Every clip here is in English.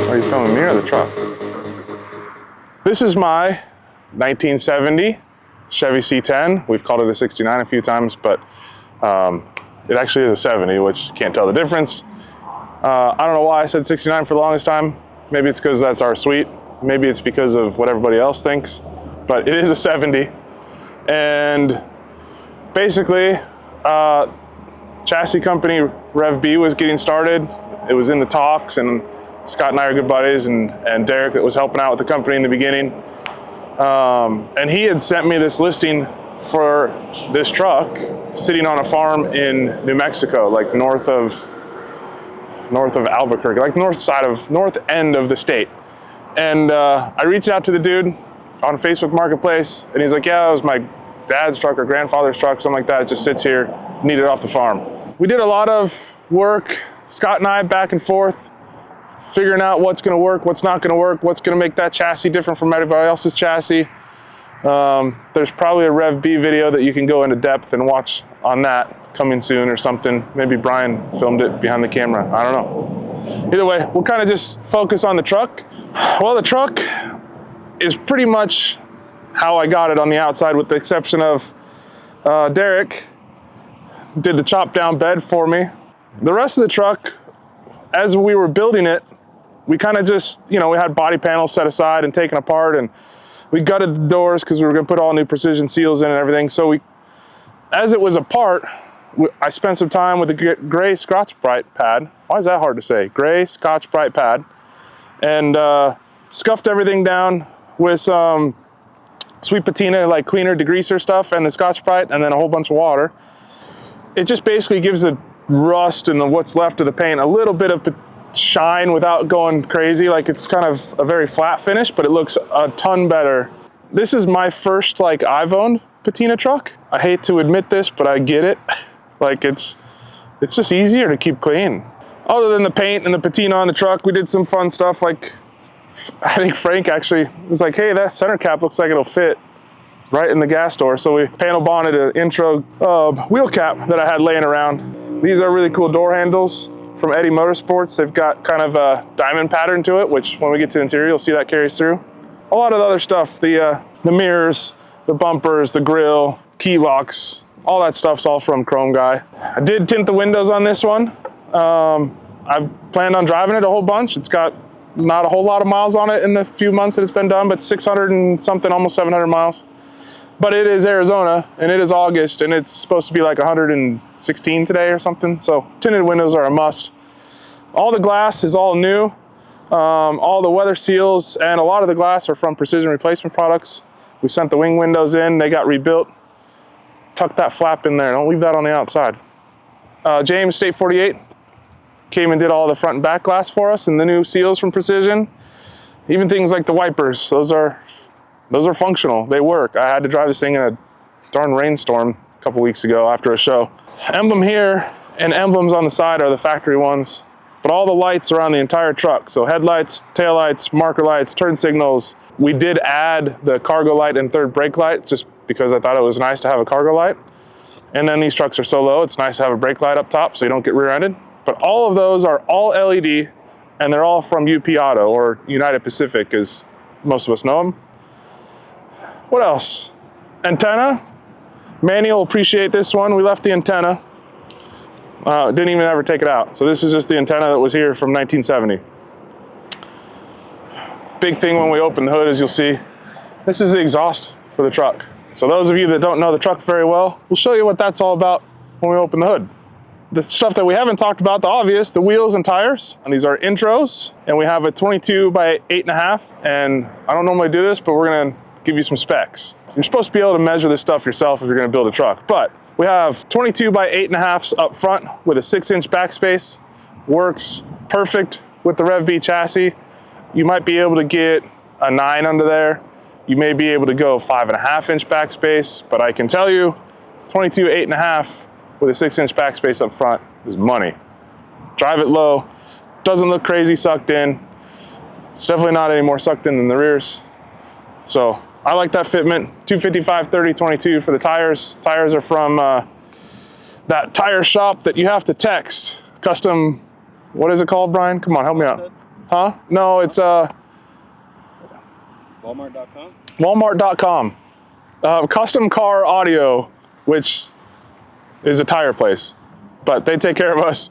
Are you filming me or the truck? This is my 1970 Chevy C10. We've called it a 69 a few times, but it actually is a 70, which can't tell the difference. I don't know why I said 69 for the longest time. Maybe it's because that's our suite. Maybe it's because of what everybody else thinks, but it is a 70. And basically, chassis company Rev B was getting started. It was in the talks, and Scott and I are good buddies, and Derek that was helping out with the company in the beginning. And he had sent me this listing for this truck sitting on a farm in New Mexico, like north of Albuquerque, like north end of the state. And I reached out to the dude on Facebook Marketplace, and he's like, yeah, it was my dad's truck or grandfather's truck, something like that. It just sits here, needed off the farm. We did a lot of work, Scott and I, back and forth, figuring out what's gonna work, what's not gonna work, what's gonna make that chassis different from everybody else's chassis. There's probably a Rev B video that you can go into depth and watch on that coming soon or something. Maybe Brian filmed it behind the camera, I don't know. Either way, we'll kind of just focus on the truck. Well, the truck is pretty much how I got it on the outside, with the exception of Derek did the chop down bed for me. The rest of the truck, as we were building it, we kind of just, we had body panels set aside and taken apart, and we gutted the doors because we were going to put all new precision seals in and everything. So as it was apart, I spent some time with a gray Scotch-Brite pad. Why is that hard to say? Gray Scotch-Brite pad. And scuffed everything down with some sweet patina, like cleaner degreaser stuff, and the Scotch-Brite, and then a whole bunch of water. It just basically gives the rust and what's left of the paint a little bit of shine without going crazy. Like, it's kind of a very flat finish, but it looks a ton better. This is my first, I've owned patina truck. I hate to admit this, but I get it. Like, it's just easier to keep clean. Other than the paint and the patina on the truck, we did some fun stuff. Like, I think Frank actually was like, hey, that center cap looks like it'll fit right in the gas door. So we panel bonded an intro wheel cap that I had laying around. These are really cool door handles from Eddie Motorsports. They've got kind of a diamond pattern to it, which when we get to the interior, you'll see that carries through. A lot of the other stuff, the mirrors, the bumpers, the grill, key locks, all that stuff's all from Chrome Guy. I did tint the windows on this one. I've planned on driving it a whole bunch. It's got not a whole lot of miles on it in the few months that it's been done, but 600 and something, almost 700 miles. But it is Arizona, and it is August, and it's supposed to be like 116 today or something. So tinted windows are a must. All the glass is all new. All the weather seals and a lot of the glass are from Precision Replacement Products. We sent the wing windows in, they got rebuilt. Tuck that flap in there, don't leave that on the outside. James, State 48, came and did all the front and back glass for us, and the new seals from Precision. Even things like the wipers, those are functional, they work. I had to drive this thing in a darn rainstorm a couple weeks ago after a show. Emblem here and emblems on the side are the factory ones, but all the lights are on the entire truck. So headlights, taillights, marker lights, turn signals. We did add the cargo light and third brake light just because I thought it was nice to have a cargo light. And then these trucks are so low, it's nice to have a brake light up top so you don't get rear-ended. But all of those are all LED, and they're all from UP Auto, or United Pacific as most of us know them. What else? Antenna. Manny will appreciate this one. We left the antenna. Didn't even ever take it out. So this is just the antenna that was here from 1970. Big thing when we open the hood, as you'll see, this is the exhaust for the truck. So those of you that don't know the truck very well, we'll show you what that's all about when we open the hood. The stuff that we haven't talked about, the obvious, the wheels and tires. And these are intros, and we have a 22 by 8.5. And I don't normally do this, but we're gonna give you some specs. You're supposed to be able to measure this stuff yourself if you're gonna build a truck. But we have 22 by 8.5s up front with a 6-inch backspace. Works perfect with the Rev B chassis. You might be able to get a 9 under there. You may be able to go 5.5-inch backspace, but I can tell you, 22 8.5 with a 6-inch backspace up front is money. Drive it low, doesn't look crazy sucked in. It's definitely not any more sucked in than the rears. So I like that fitment. 255/30/22 for the tires. Tires are from that tire shop that you have to text. Custom, what is it called, Brian? Come on, help me out. Huh? No, it's Walmart.com? Walmart.com. Custom Car Audio, which is a tire place, but they take care of us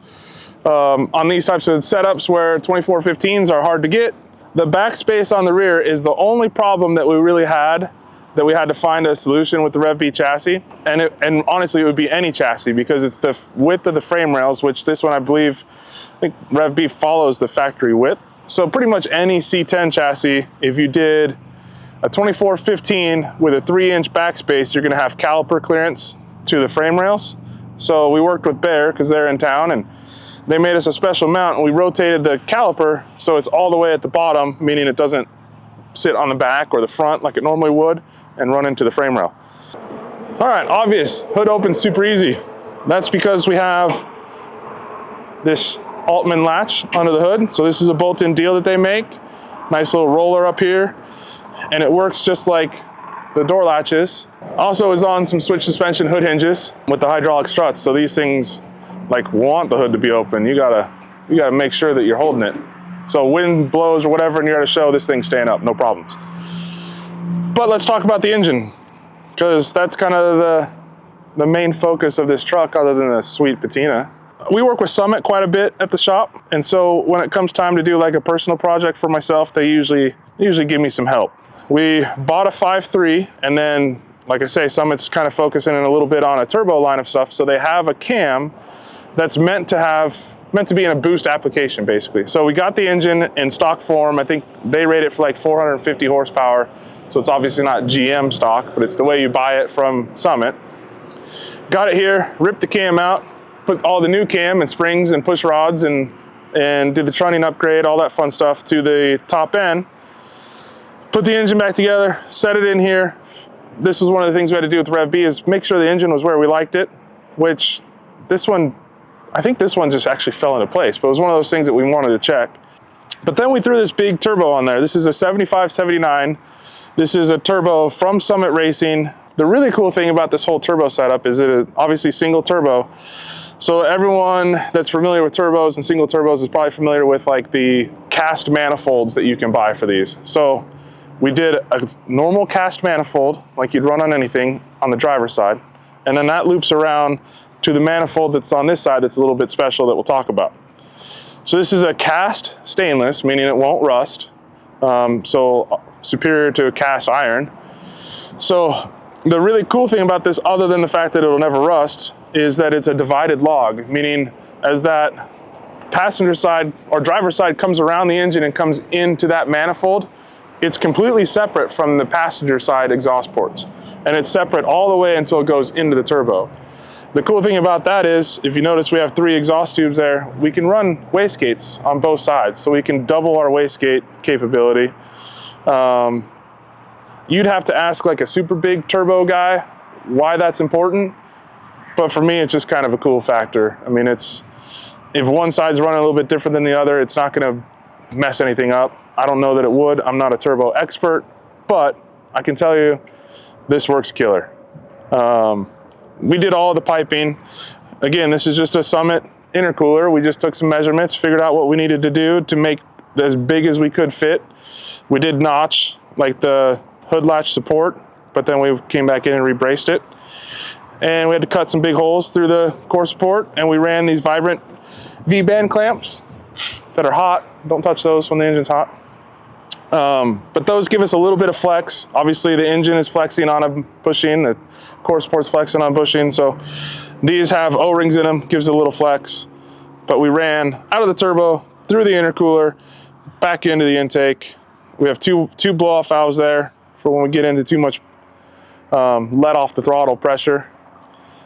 on these types of setups where 2415s are hard to get. The backspace on the rear is the only problem that we really had, that we had to find a solution with the Rev B chassis. And honestly, it would be any chassis because it's the width of the frame rails, which this one, I think Rev B follows the factory width. So pretty much any C10 chassis, if you did a 2415 with a 3-inch backspace, you're gonna have caliper clearance to the frame rails. So we worked with Bear because they're in town, and they made us a special mount, and we rotated the caliper so it's all the way at the bottom, meaning it doesn't sit on the back or the front like it normally would and run into the frame rail. All right, obvious, hood opens super easy. That's because we have this Altman latch under the hood. So this is a bolt-in deal that they make. Nice little roller up here, and it works just like the door latches. Also is on some switch suspension hood hinges with the hydraulic struts. So these things like want the hood to be open. You gotta make sure that you're holding it. So wind blows or whatever and you're at a show, this thing's staying up, no problems. But let's talk about the engine, because that's kind of the main focus of this truck other than the sweet patina. We work with Summit quite a bit at the shop, and so when it comes time to do like a personal project for myself, they usually give me some help. We bought a 5.3, and then, like I say, Summit's kind of focusing in a little bit on a turbo line of stuff, so they have a cam that's meant to be in a boost application, basically. So we got the engine in stock form. I think they rate it for like 450 horsepower, so it's obviously not GM stock, but it's the way you buy it from Summit. Got it here, ripped the cam out, put all the new cam and springs and push rods and did the trunnion upgrade, all that fun stuff to the top end. Put the engine back together, set it in here. This was one of the things we had to do with Rev B, is make sure the engine was where we liked it, which I think this one just actually fell into place, but it was one of those things that we wanted to check. But then we threw this big turbo on there. This is a 7579. This is a turbo from Summit Racing. The really cool thing about this whole turbo setup is that it's obviously single turbo. So everyone that's familiar with turbos and single turbos is probably familiar with like the cast manifolds that you can buy for these. So we did a normal cast manifold, like you'd run on anything, on the driver's side. And then that loops around to the manifold that's on this side that's a little bit special that we'll talk about. So this is a cast stainless, meaning it won't rust. So superior to a cast iron. So the really cool thing about this, other than the fact that it'll never rust, is that it's a divided log, meaning as that passenger side or driver side comes around the engine and comes into that manifold, it's completely separate from the passenger side exhaust ports. And it's separate all the way until it goes into the turbo. The cool thing about that is, if you notice we have 3 exhaust tubes there, we can run wastegates on both sides. So we can double our wastegate capability. You'd have to ask like a super big turbo guy why that's important. But for me, it's just kind of a cool factor. I mean, if one side's running a little bit different than the other, it's not gonna mess anything up. I don't know that it would. I'm not a turbo expert, but I can tell you this works killer. We did all of the piping. Again, this is just a Summit intercooler. We just took some measurements, figured out what we needed to do to make it as big as we could fit. We did notch like the hood latch support, but then we came back in and rebraced it. And we had to cut some big holes through the core support, and we ran these Vibrant V-band clamps that are hot. Don't touch those when the engine's hot. But those give us a little bit of flex. Obviously the engine is flexing on a bushing, the core support's flexing on bushing, so these have O-rings in them, gives it a little flex. But we ran out of the turbo, through the intercooler, back into the intake. We have two blow-off valves there for when we get into too much let off the throttle pressure.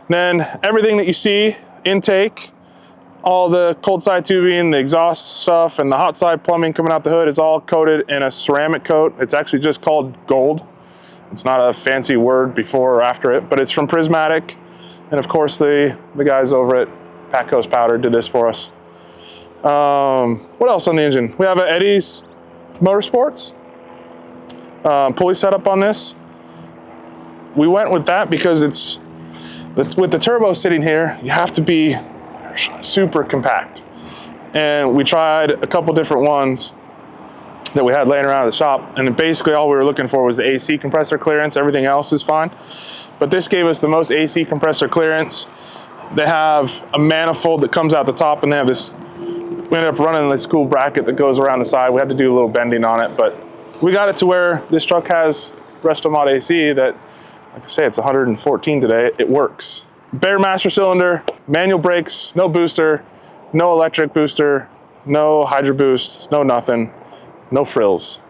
Then everything that you see, intake, all the cold side tubing, the exhaust stuff, and the hot side plumbing coming out the hood is all coated in a ceramic coat. It's actually just called gold. It's not a fancy word before or after it, but it's from Prismatic. And of course, the guys over at Pat Coast Powder did this for us. What else on the engine? We have an Eddie's Motorsports pulley setup on this. We went with that because with the turbo sitting here, you have to be super compact. And we tried a couple different ones that we had laying around at the shop. And basically all we were looking for was the AC compressor clearance. Everything else is fine. But this gave us the most AC compressor clearance. They have a manifold that comes out the top, and they have this, we ended up running this cool bracket that goes around the side. We had to do a little bending on it, but we got it to where this truck has Restomod AC that, like I say, it's 114 today. It works. Bare master cylinder, manual brakes, no booster, no electric booster, no hydro boost, no nothing, no frills.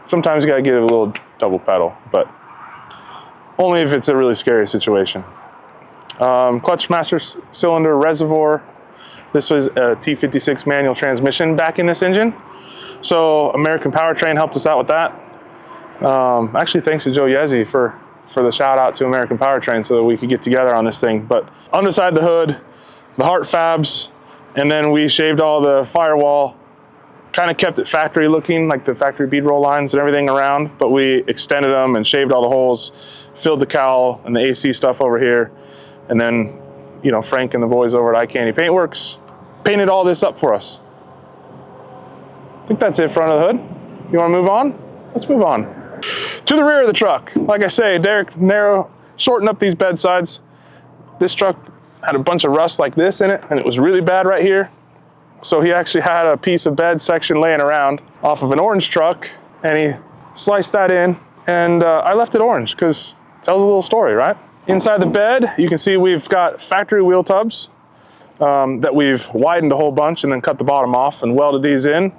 Sometimes you gotta give it a little double pedal, but only if it's a really scary situation. Clutch master cylinder reservoir. This was a T56 manual transmission back in this engine. So American Powertrain helped us out with that. Actually, thanks to Joe Yezi for the shout out to American Powertrain so that we could get together on this thing. But underside the hood, the Hart Fabs, and then we shaved all the firewall, kind of kept it factory looking, like the factory bead roll lines and everything around, but we extended them and shaved all the holes, filled the cowl and the AC stuff over here. And then, you know, Frank and the boys over at iCandy Paintworks painted all this up for us. I think that's it front of the hood. You want to move on? Let's move on. To the rear of the truck, like I say, Derek shortened up these bed sides. This truck had a bunch of rust like this in it, and it was really bad right here. So he actually had a piece of bed section laying around off of an orange truck, and he sliced that in, and I left it orange because it tells a little story, right? Inside the bed, you can see we've got factory wheel tubs that we've widened a whole bunch and then cut the bottom off and welded these in.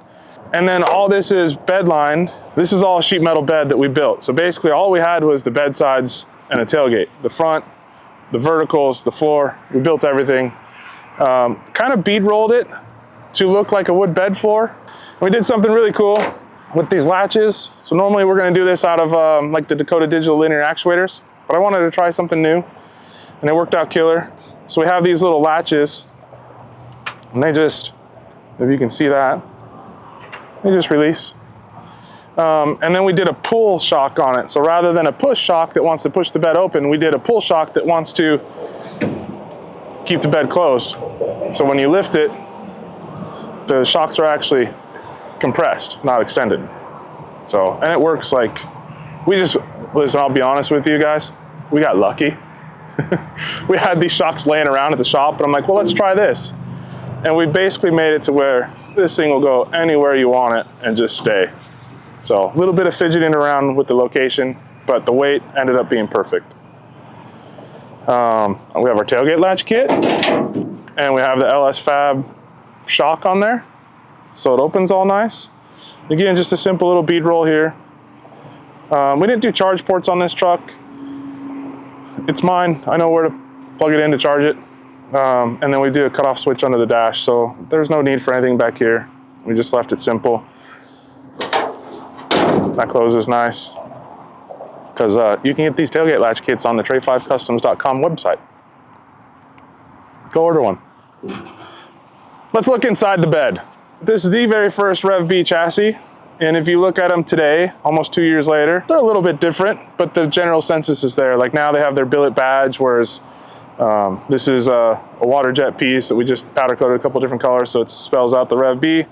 And then all this is bed lined. This is all sheet metal bed that we built. So basically all we had was the bed sides and a tailgate. The front, the verticals, the floor, we built everything. Kind of bead rolled it to look like a wood bed floor. And we did something really cool with these latches. So normally we're gonna do this out of like the Dakota Digital linear actuators, but I wanted to try something new and it worked out killer. So we have these little latches and they just, if you can see that, they just release. And then we did a pull shock on it. So rather than a push shock that wants to push the bed open, we did a pull shock that wants to keep the bed closed. So when you lift it, the shocks are actually compressed, not extended. So, and it works like, listen, I'll be honest with you guys, we got lucky. We had these shocks laying around at the shop, and I'm like, well, let's try this. And we basically made it to where this thing will go anywhere you want it and just stay. So a little bit of fidgeting around with the location, but the weight ended up being perfect. We have our tailgate latch kit, and we have the LS Fab shock on there. So it opens all nice. Again, just a simple little bead roll here. We didn't do charge ports on this truck. It's mine. I know where to plug it in to charge it. And then we do a cutoff switch under the dash. So there's no need for anything back here. We just left it simple. That closes nice. Because you can get these tailgate latch kits on the Tre5Customs.com website. Go order one. Let's look inside the bed. This is the very first Rev B chassis. And if you look at them today, almost 2 years later, they're a little bit different, but the general census is there. Like now they have their billet badge, whereas this is a water jet piece that we just powder coated a couple different colors, so it spells out the Rev B.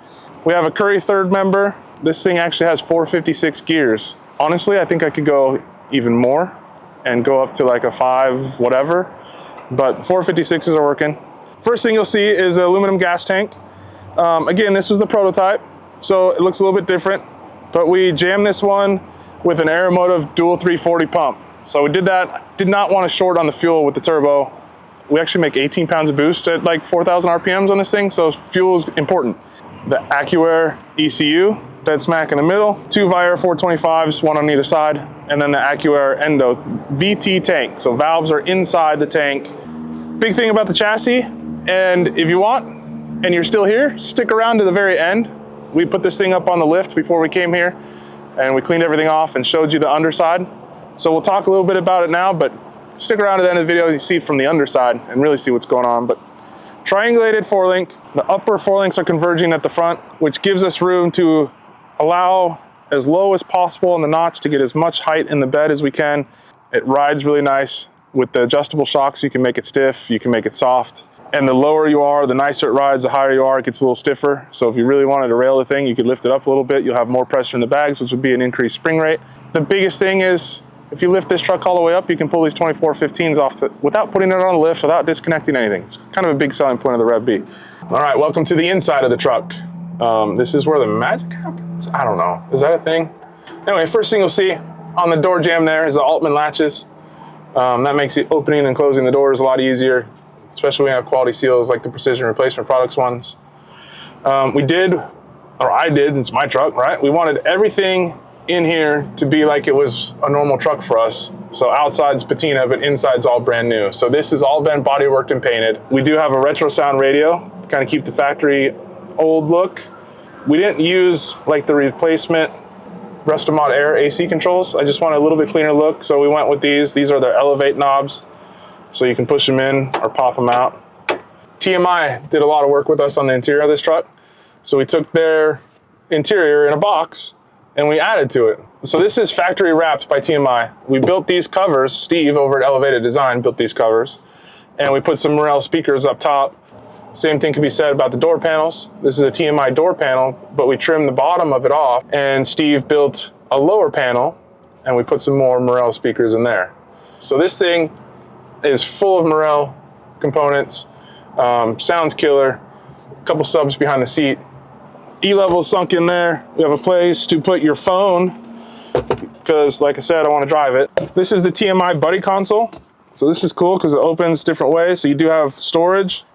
We have a Curry third member. This thing actually has 456 gears. Honestly, I think I could go even more and go up to like a 5 whatever, but 456s are working. First thing you'll see is an aluminum gas tank. Again, this was the prototype, so it looks a little bit different, but we jammed this one with an Aeromotive dual 340 pump. So we did that, did not want to short on the fuel with the turbo. We actually make 18 pounds of boost at like 4,000 RPMs on this thing, so fuel is important. The AccuAir ECU, dead smack in the middle, 2 Viair 425s, one on either side, and then the AccuAir Endo VT tank. So valves are inside the tank. Big thing about the chassis, and if you want, and you're still here, stick around to the very end. We put this thing up on the lift before we came here, and we cleaned everything off and showed you the underside. So we'll talk a little bit about it now, but stick around to the end of the video, you see from the underside and really see what's going on. But triangulated 4-link, the upper 4-links are converging at the front, which gives us room to allow as low as possible in the notch to get as much height in the bed as we can. It rides really nice with the adjustable shocks. You can make it stiff, you can make it soft, And the lower you are, the nicer it rides, the higher you are, it gets a little stiffer. So if you really wanted to rail the thing, you could lift it up a little bit. You'll have more pressure in the bags, which would be an increased spring rate. The biggest thing is, if you lift this truck all the way up, you can pull these 2415s off without putting it on a lift, without disconnecting anything. It's kind of a big selling point of the Rev B. All right, welcome to the inside of the truck. This is where the magic happens? I don't know, is that a thing? Anyway, first thing you'll see on the door jamb there is the Altman latches. That makes the opening and closing the doors a lot easier, especially when you have quality seals like the Precision Replacement Products ones. I did, it's my truck, right? We wanted everything in here to be like it was a normal truck for us. So outside's patina, but inside's all brand new. So this has all been body worked and painted. We do have a retro sound radio to kind of keep the factory old look. We didn't use like the replacement Restomod Air AC controls. I just wanted a little bit cleaner look, so we went with these. These are their Elevate knobs, so you can push them in or pop them out. TMI did a lot of work with us on the interior of this truck. So we took their interior in a box and we added to it. So this is factory wrapped by TMI. We built these covers, Steve over at Elevated Design built these covers, and we put some Morel speakers up top. Same thing can be said about the door panels. This is a TMI door panel, but we trimmed the bottom of it off, and Steve built a lower panel and we put some more Morel speakers in there. So this thing is full of Morel components, sounds killer, a couple subs behind the seat. E-level sunk in there. We have a place to put your phone because, like I said, I want to drive it. This is the TMI Buddy console. So this is cool because it opens different ways. So you do have storage,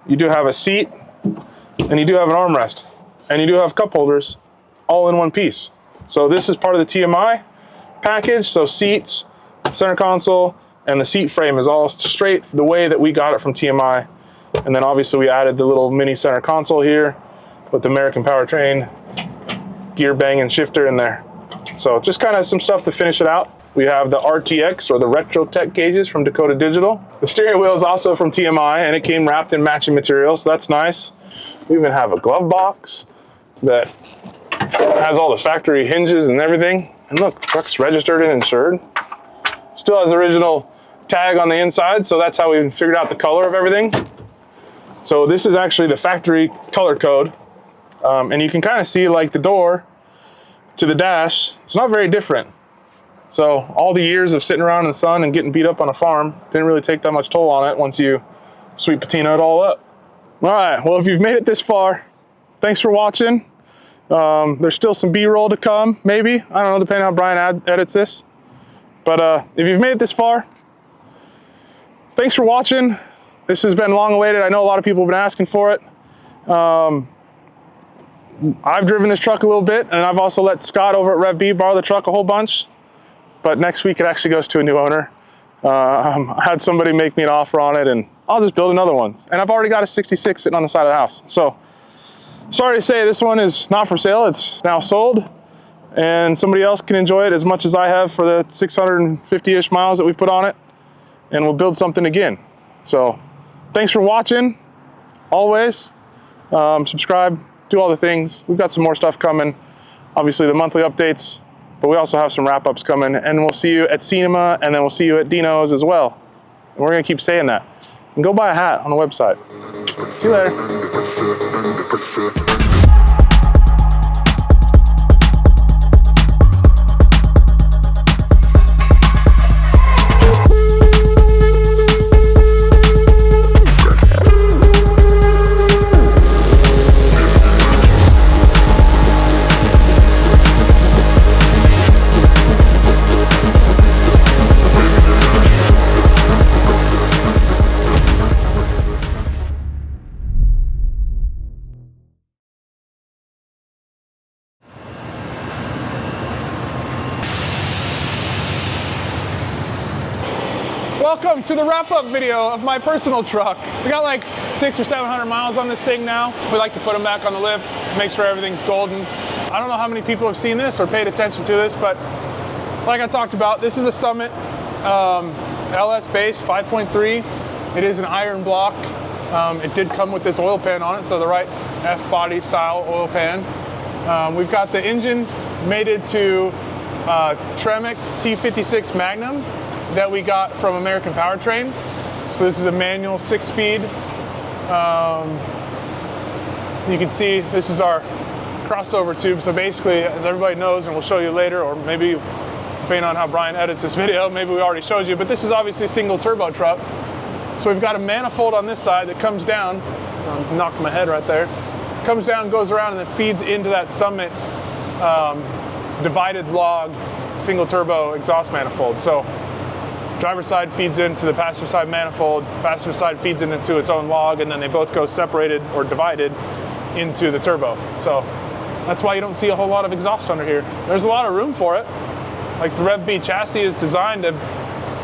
you do have a seat, and you do have an armrest, and you do have cup holders all in one piece. So this is part of the TMI package. So seats, center console, and the seat frame is all straight the way that we got it from TMI. And then obviously we added the little mini center console here with the American Powertrain gear bang and shifter in there. So just kind of some stuff to finish it out. We have the RTX or the Retro Tech gauges from Dakota Digital. The steering wheel is also from TMI and it came wrapped in matching material, so that's nice. We even have a glove box that has all the factory hinges and everything. And look, the truck's registered and insured. Still has the original tag on the inside, so that's how we figured out the color of everything. So this is actually the factory color code. And you can kind of see like the door to the dash, it's not very different. So all the years of sitting around in the sun and getting beat up on a farm didn't really take that much toll on it once you sweet patina it all up. All right, well, if you've made it this far, thanks for watching. There's still some B-roll to come, maybe. I don't know, depending on how Brian edits this. But if you've made it this far, thanks for watching. This has been long awaited. I know a lot of people have been asking for it. I've driven this truck a little bit, and I've also let Scott over at Rev B borrow the truck a whole bunch. But next week it actually goes to a new owner. I had somebody make me an offer on it, and I'll just build another one. And I've already got a 66 sitting on the side of the house. So sorry to say this one is not for sale. It's now sold, and somebody else can enjoy it as much as I have for the 650-ish miles that we put on it, and we'll build something again. So thanks for watching. Always subscribe, do all the things. We've got some more stuff coming. Obviously the monthly updates, but we also have some wrap-ups coming, and we'll see you at Cinema, and then we'll see you at Dino's as well. And we're gonna keep saying that. And go buy a hat on the website. See you later. Welcome to the wrap-up video of my personal truck. We got like 600 or 700 miles on this thing now. We like to put them back on the lift, make sure everything's golden. I don't know how many people have seen this or paid attention to this, but like I talked about, this is a Summit LS base 5.3. It is an iron block. It did come with this oil pan on it, so the right F-body style oil pan. We've got the engine mated to Tremec T56 Magnum that we got from American Powertrain. So this is a manual 6-speed You can see this is our crossover tube. So basically, as everybody knows, and we'll show you later, or maybe depending on how Brian edits this video, maybe we already showed you, but this is obviously a single turbo truck. So we've got a manifold on this side that comes down, knocked my head right there, comes down, goes around, and then feeds into that Summit divided log single turbo exhaust manifold. So driver's side feeds into the passenger side manifold, passenger side feeds into its own log, and then they both go separated or divided into the turbo. So that's why you don't see a whole lot of exhaust under here. There's a lot of room for it. Like the Rev B chassis is designed to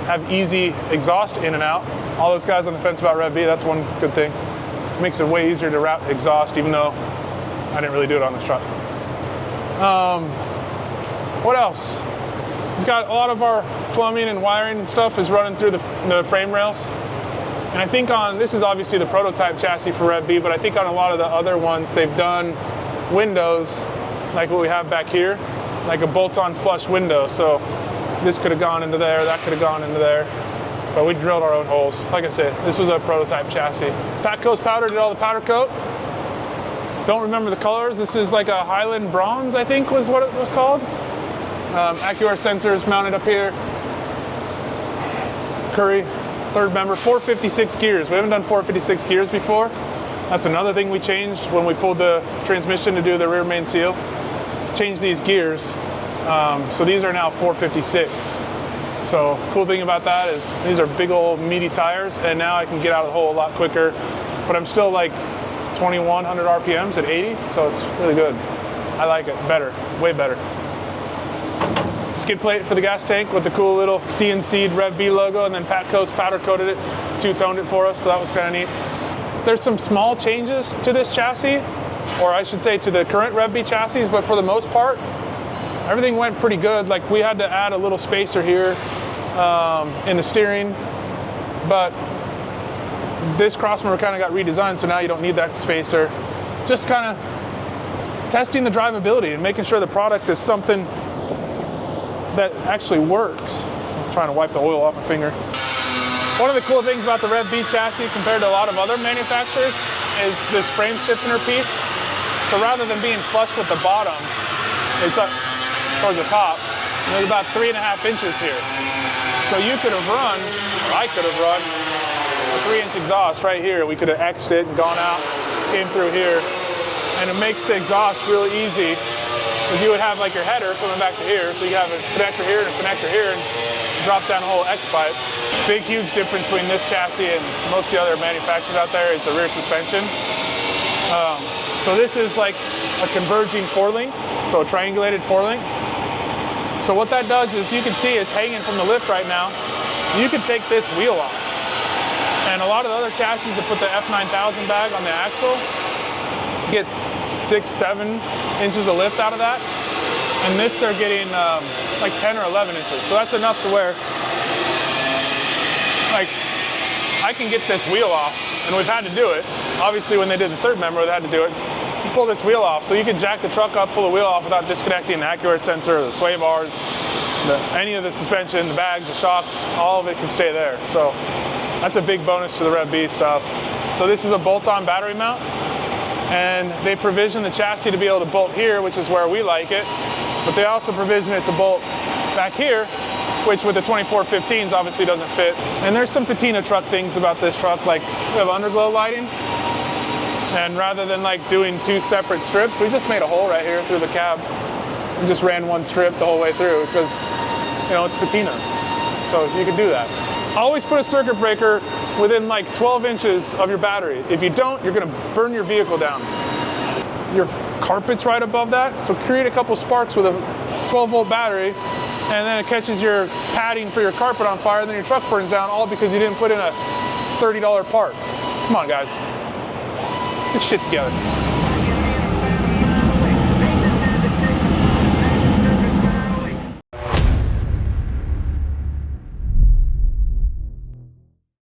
have easy exhaust in and out. All those guys on the fence about Rev B, that's one good thing. It makes it way easier to route exhaust, even though I didn't really do it on this truck. What else? We've got a lot of our plumbing and wiring and stuff is running through the frame rails. And I think on, this is obviously the prototype chassis for Rev B, but I think on a lot of the other ones, they've done windows like what we have back here, like a bolt-on flush window. So this could have gone into there, that could have gone into there, but we drilled our own holes. Like I said, this was a prototype chassis. Patco's Powder did all the powder coat. Don't remember the colors. This is like a Highland Bronze, I think was what it was called. AccuAir sensors mounted up here. Curry, third member, 456 gears. We haven't done 456 gears before. That's another thing we changed when we pulled the transmission to do the rear main seal. Changed these gears. So these are now 456. So cool thing about that is these are big old meaty tires, and now I can get out of the hole a lot quicker, but I'm still like 2100 RPMs at 80, so it's really good. I like it better, way better. Skid plate for the gas tank with the cool little CNC'd Rev B logo, and then Patco's powder coated it, two-toned it for us, so that was kind of neat. There's some small changes to this chassis, or I should say to the current Rev B chassis, but for the most part, everything went pretty good. Like we had to add a little spacer here in the steering, but this crossmember kind of got redesigned, so now you don't need that spacer. Just kind of testing the drivability and making sure the product is something that actually works. I'm trying to wipe the oil off my finger. One of the cool things about the Rev B chassis compared to a lot of other manufacturers is this frame stiffener piece. So rather than being flush with the bottom, it's up towards the top, and there's about 3.5 inches here. So you could have run, or I could have run, a 3-inch exhaust right here. We could have X'd it and gone out, came through here, and it makes the exhaust really easy. Because you would have like your header coming back to here, so you have a connector here and a connector here, and drop down a whole X pipe. Big, huge difference between this chassis and most of the other manufacturers out there is the rear suspension. So this is like a converging four-link, so a triangulated four-link. So what that does is you can see it's hanging from the lift right now. You can take this wheel off. And a lot of the other chassis that put the F9000 bag on the axle get 6-7 inches of lift out of that. And this they're getting like 10 or 11 inches. So that's enough to where like I can get this wheel off, and we've had to do it. Obviously when they did the third member, they had to do it. You pull this wheel off, so you can jack the truck up, pull the wheel off without disconnecting the AccuAir sensor, the sway bars, any of the suspension, the bags, the shocks, all of it can stay there. So that's a big bonus to the Rev B stuff. So this is a bolt-on battery mount, and they provision the chassis to be able to bolt here, which is where we like it, but they also provision it to bolt back here, which with the 2415s obviously doesn't fit. And there's some patina truck things about this truck, like we have underglow lighting, and rather than like doing 2 separate strips, we just made a hole right here through the cab and just ran 1 strip the whole way through because, you know, it's patina. So you can do that. Always put a circuit breaker within like 12 inches of your battery. If you don't, you're gonna burn your vehicle down. Your carpet's right above that, so create a couple sparks with a 12-volt battery, and then it catches your padding for your carpet on fire, then your truck burns down, all because you didn't put in a $30 part. Come on, guys. Get shit together.